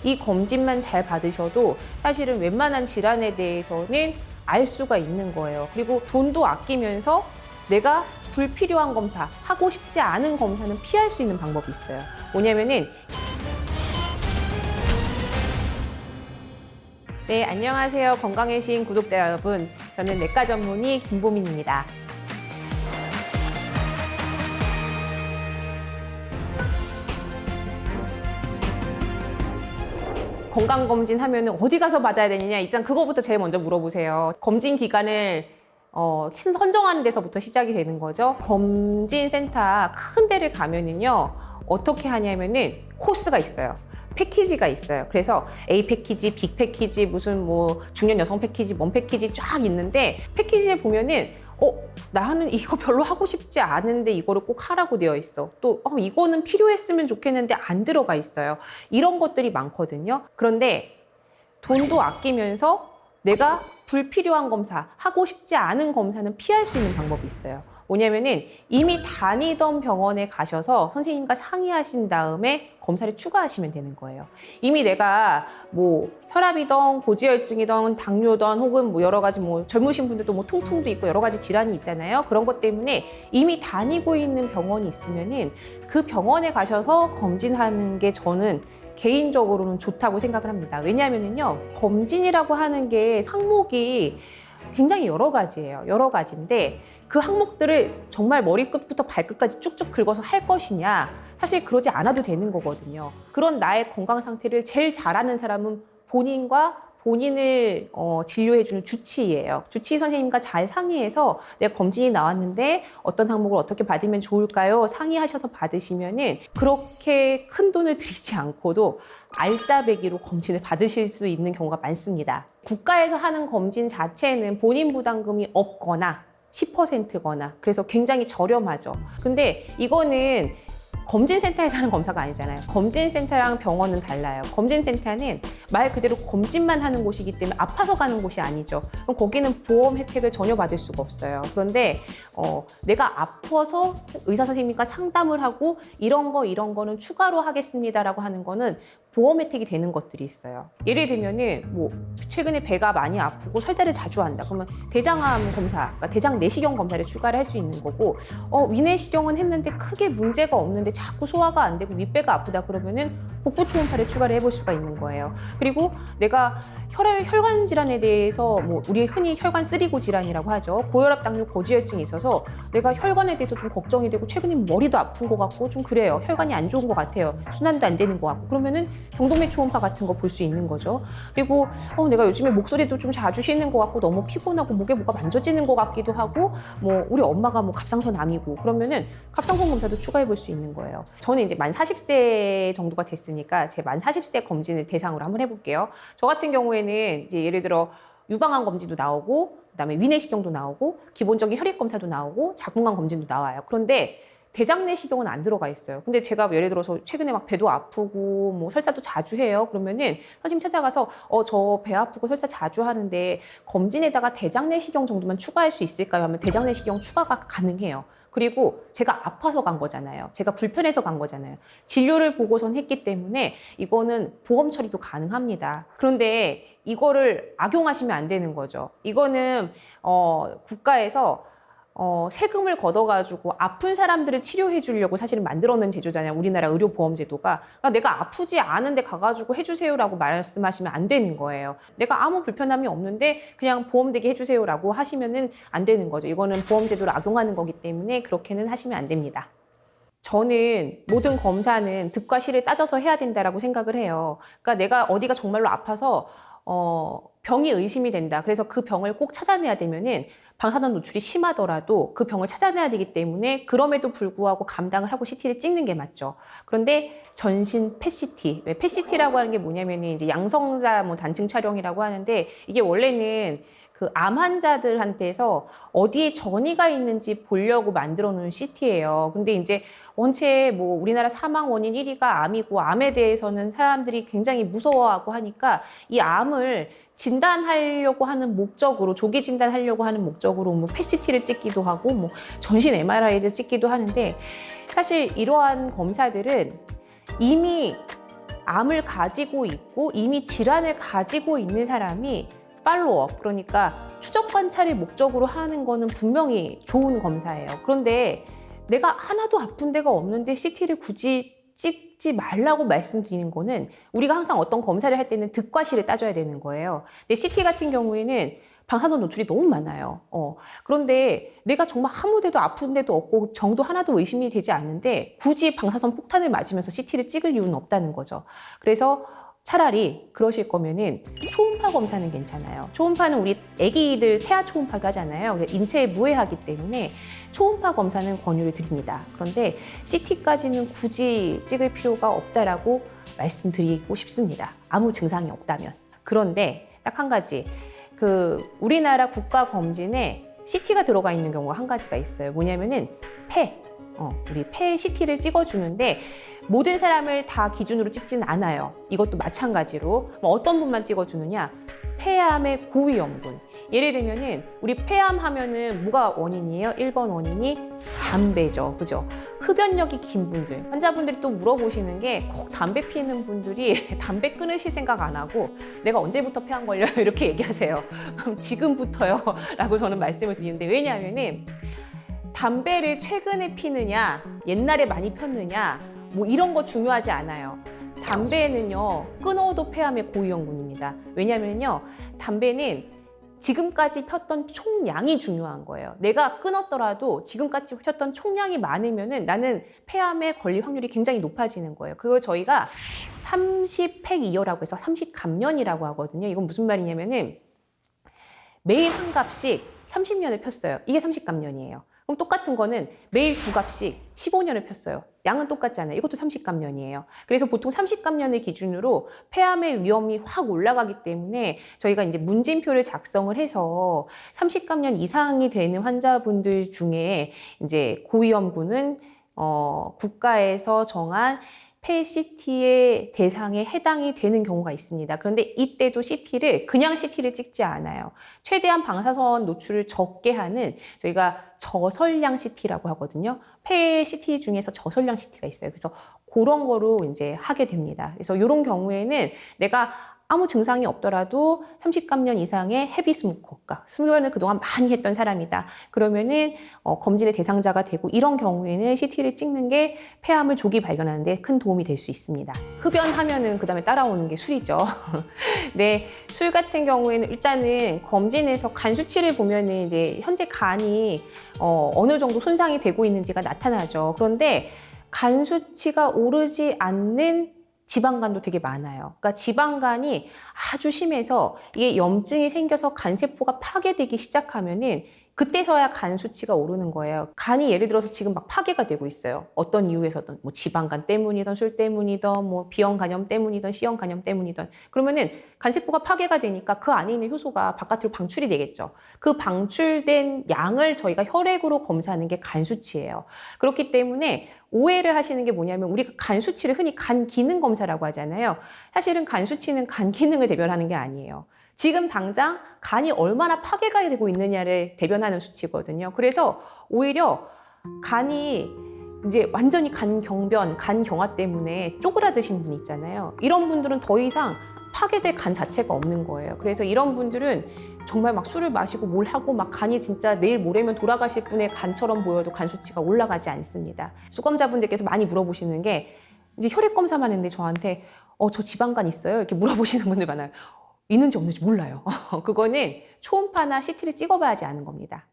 이 검진만 잘 받으셔도 사실은 웬만한 질환에 대해서는 알 수가 있는 거예요. 그리고 돈도 아끼면서 내가 불필요한 검사, 하고 싶지 않은 검사는 피할 수 있는 방법이 있어요. 뭐냐면은 네, 안녕하세요. 건강의 시인 구독자 여러분. 저는 내과 전문의 김보민입니다. 건강검진 하면은 어디 가서 받아야 되느냐? 일단 그거부터 제일 먼저 물어보세요. 검진 기간을 선정하는 데서부터 시작이 되는 거죠. 검진센터 큰 데를 가면은요, 어떻게 하냐면은 코스가 있어요. 패키지가 있어요. 그래서 A 패키지, B 패키지, 무슨 뭐 중년 여성 패키지, 뭔 패키지 쫙 있는데 패키지에 보면은 나는 이거 별로 하고 싶지 않은데 이거를 꼭 하라고 되어 있어. 또 이거는 필요했으면 좋겠는데 안 들어가 있어요. 이런 것들이 많거든요. 그런데 돈도 아끼면서 내가 불필요한 검사, 하고 싶지 않은 검사는 피할 수 있는 방법이 있어요. 뭐냐면은 이미 다니던 병원에 가셔서 선생님과 상의하신 다음에 검사를 추가하시면 되는 거예요. 이미 내가 뭐 혈압이든 고지혈증이든 당뇨든 혹은 뭐 여러 가지 뭐 젊으신 분들도 뭐 통풍도 있고 여러 가지 질환이 있잖아요. 그런 것 때문에 이미 다니고 있는 병원이 있으면은 그 병원에 가셔서 검진하는 게 저는 개인적으로는 좋다고 생각을 합니다. 왜냐하면요, 검진이라고 하는 게 항목이 굉장히 여러 가지예요. 여러 가지인데 그 항목들을 정말 머리끝부터 발끝까지 쭉쭉 긁어서 할 것이냐? 사실 그러지 않아도 되는 거거든요. 그런 나의 건강 상태를 제일 잘 아는 사람은 본인과 본인을 진료해주는 주치의예요. 주치의 선생님과 잘 상의해서 내가 검진이 나왔는데 어떤 항목을 어떻게 받으면 좋을까요? 상의하셔서 받으시면은 그렇게 큰 돈을 들이지 않고도 알짜배기로 검진을 받으실 수 있는 경우가 많습니다. 국가에서 하는 검진 자체는 본인 부담금이 없거나 10%거나 그래서 굉장히 저렴하죠. 근데 이거는 검진센터에서 하는 검사가 아니잖아요. 검진센터랑 병원은 달라요. 검진센터는 말 그대로 검진만 하는 곳이기 때문에 아파서 가는 곳이 아니죠. 그럼 거기는 보험 혜택을 전혀 받을 수가 없어요. 그런데 내가 아파서 의사 선생님과 상담을 하고 이런 거는 추가로 하겠습니다라고 하는 거는 보험 혜택이 되는 것들이 있어요. 예를 들면은 뭐 최근에 배가 많이 아프고 설사를 자주 한다. 그러면 대장암 검사, 그러니까 대장 내시경 검사를 추가를 할 수 있는 거고, 위내시경은 했는데 크게 문제가 없는데 자꾸 소화가 안 되고 윗배가 아프다 그러면은 복부 초음파를 추가를 해볼 수가 있는 거예요. 그리고 내가 혈관 질환에 대해서 뭐 우리 흔히 혈관 쓰리고 질환이라고 하죠. 고혈압, 당뇨, 고지혈증이 있어서 내가 혈관에 대해서 좀 걱정이 되고 최근에 머리도 아픈 것 같고 좀 그래요. 혈관이 안 좋은 것 같아요. 순환도 안 되는 것 같고 그러면은 경동맥 초음파 같은 거 볼 수 있는 거죠. 그리고 내가 요즘에 목소리도 좀 자주 쉬는 것 같고 너무 피곤하고 목에 뭐가 만져지는 것 같기도 하고 뭐 우리 엄마가 뭐 갑상선암이고 그러면은 갑상선 검사도 추가해 볼 수 있는 거예요. 저는 이제 만 40세 정도가 됐으니까 제 만 40세 검진을 대상으로 한번 해볼게요. 저 같은 경우에는 이제 예를 들어 유방암 검진도 나오고 그다음에 위내시경도 나오고 기본적인 혈액 검사도 나오고 자궁암 검진도 나와요. 그런데 대장 내시경은 안 들어가 있어요. 근데 제가 예를 들어서 최근에 막 배도 아프고 뭐 설사도 자주 해요. 그러면은 선생님 찾아가서 저 배 아프고 설사 자주 하는데 검진에다가 대장 내시경 정도만 추가할 수 있을까요? 하면 대장 내시경 추가가 가능해요. 그리고 제가 아파서 간 거잖아요. 제가 불편해서 간 거잖아요. 진료를 보고선 했기 때문에 이거는 보험 처리도 가능합니다. 그런데 이거를 악용하시면 안 되는 거죠. 이거는 국가에서 세금을 걷어가지고 아픈 사람들을 치료해 주려고 사실은 만들어 놓은 제도잖아요. 우리나라 의료보험제도가. 그러니까 내가 아프지 않은데 가가지고 해주세요라고 말씀하시면 안 되는 거예요. 내가 아무 불편함이 없는데 그냥 보험되게 해주세요라고 하시면은 안 되는 거죠. 이거는 보험제도를 악용하는 거기 때문에 그렇게는 하시면 안 됩니다. 저는 모든 검사는 득과 실을 따져서 해야 된다라고 생각을 해요. 그러니까 내가 어디가 정말로 아파서 병이 의심이 된다. 그래서 그 병을 꼭 찾아내야 되면은 방사선 노출이 심하더라도 그 병을 찾아내야 되기 때문에 그럼에도 불구하고 감당을 하고 CT를 찍는 게 맞죠. 그런데 전신 펫CT, 펫CT라고 하는 게 뭐냐면 이제 양성자 뭐 단층 촬영이라고 하는데 이게 원래는 그 암 환자들한테서 어디에 전이가 있는지 보려고 만들어 놓은 CT예요. 근데 이제 원체 뭐 우리나라 사망 원인 1위가 암이고 암에 대해서는 사람들이 굉장히 무서워하고 하니까 이 암을 진단하려고 하는 목적으로 조기 진단하려고 하는 목적으로 뭐 펫CT를 찍기도 하고 뭐 전신 MRI를 찍기도 하는데 사실 이러한 검사들은 이미 암을 가지고 있고 이미 질환을 가지고 있는 사람이 팔로업, 그러니까 추적 관찰을 목적으로 하는 거는 분명히 좋은 검사예요. 그런데 내가 하나도 아픈 데가 없는데 CT를 굳이 찍지 말라고 말씀드리는 거는, 우리가 항상 어떤 검사를 할 때는 득과 실을 따져야 되는 거예요. 근데 CT 같은 경우에는 방사선 노출이 너무 많아요. 그런데 내가 정말 아무 데도 아픈 데도 없고 정도 하나도 의심이 되지 않는데 굳이 방사선 폭탄을 맞으면서 CT를 찍을 이유는 없다는 거죠. 그래서 차라리 그러실 거면은 초음파 검사는 괜찮아요. 초음파는 우리 아기들 태아 초음파도 하잖아요. 인체에 무해하기 때문에 초음파 검사는 권유를 드립니다. 그런데 CT까지는 굳이 찍을 필요가 없다라고 말씀드리고 싶습니다. 아무 증상이 없다면. 그런데 딱 한 가지, 우리나라 국가 검진에 CT가 들어가 있는 경우가 한 가지가 있어요. 뭐냐면은 우리 폐 CT를 찍어주는데 모든 사람을 다 기준으로 찍지는 않아요. 이것도 마찬가지로 어떤 분만 찍어주느냐, 폐암의 고위험군. 예를 들면은 우리 폐암 하면은 뭐가 원인이에요? 1번 원인이 담배죠, 그죠? 흡연력이 긴 분들, 환자분들이 또 물어보시는 게 꼭 담배 피는 분들이 담배 끊으실 생각 안 하고 내가 언제부터 폐암 걸려요? 이렇게 얘기하세요. 그럼 지금부터요 라고 저는 말씀을 드리는데, 왜냐하면은 담배를 최근에 피느냐 옛날에 많이 폈느냐 뭐 이런 거 중요하지 않아요. 담배는요 끊어도 폐암의 고위험군입니다. 왜냐면요 담배는 지금까지 폈던 총량이 중요한 거예요. 내가 끊었더라도 지금까지 폈던 총량이 많으면은 나는 폐암에 걸릴 확률이 굉장히 높아지는 거예요. 그걸 저희가 30팩이어라고 해서 30감년이라고 하거든요. 이건 무슨 말이냐면은 매일 한 갑씩 30년을 폈어요. 이게 30감년이에요. 그럼 똑같은 거는 매일 2갑씩 15년을 폈어요. 양은 똑같잖아요. 이것도 30감년이에요. 그래서 보통 30감년을 기준으로 폐암의 위험이 확 올라가기 때문에 저희가 이제 문진표를 작성을 해서 30감년 이상이 되는 환자분들 중에 이제 고위험군은 국가에서 정한 폐 CT의 대상에 해당이 되는 경우가 있습니다. 그런데 이때도 CT를 그냥 CT를 찍지 않아요. 최대한 방사선 노출을 적게 하는 저희가 저설량 CT라고 하거든요. 폐 CT 중에서 저설량 CT가 있어요. 그래서 그런 거로 이제 하게 됩니다. 그래서 이런 경우에는 내가 아무 증상이 없더라도 30감년 이상의 헤비 스모커, 그러니까 스모커를 그동안 많이 했던 사람이다. 그러면은 검진의 대상자가 되고, 이런 경우에는 CT를 찍는 게 폐암을 조기 발견하는 데 큰 도움이 될 수 있습니다. 흡연하면은 그다음에 따라오는 게 술이죠. 네, 술 같은 경우에는 일단은 검진에서 간 수치를 보면은 이제 현재 간이 어느 정도 손상이 되고 있는지가 나타나죠. 그런데 간 수치가 오르지 않는 지방간도 되게 많아요. 그러니까 지방간이 아주 심해서 이게 염증이 생겨서 간세포가 파괴되기 시작하면은 그때서야 간 수치가 오르는 거예요. 간이 예를 들어서 지금 막 파괴가 되고 있어요. 어떤 이유에서든, 뭐 지방간 때문이든 술 때문이든 뭐 B형 간염 때문이든 C형 간염 때문이든, 그러면은 간세포가 파괴가 되니까 그 안에 있는 효소가 바깥으로 방출이 되겠죠. 그 방출된 양을 저희가 혈액으로 검사하는 게 간 수치예요. 그렇기 때문에 오해를 하시는 게 뭐냐면, 우리가 간 수치를 흔히 간 기능 검사라고 하잖아요. 사실은 간 수치는 간 기능을 대변하는 게 아니에요. 지금 당장 간이 얼마나 파괴가 되고 있느냐를 대변하는 수치거든요. 그래서 오히려 간이 이제 완전히 간 경변, 간 경화 때문에 쪼그라드신 분 있잖아요. 이런 분들은 더 이상 파괴될 간 자체가 없는 거예요. 그래서 이런 분들은 정말 막 술을 마시고 뭘 하고 막 간이 진짜 내일 모레면 돌아가실 분의 간처럼 보여도 간 수치가 올라가지 않습니다. 수검자분들께서 많이 물어보시는 게, 이제 혈액 검사만 했는데 저한테 저 지방간 있어요? 이렇게 물어보시는 분들 많아요. 있는지 없는지 몰라요. 그거는 초음파나 CT를 찍어봐야지 아는 겁니다.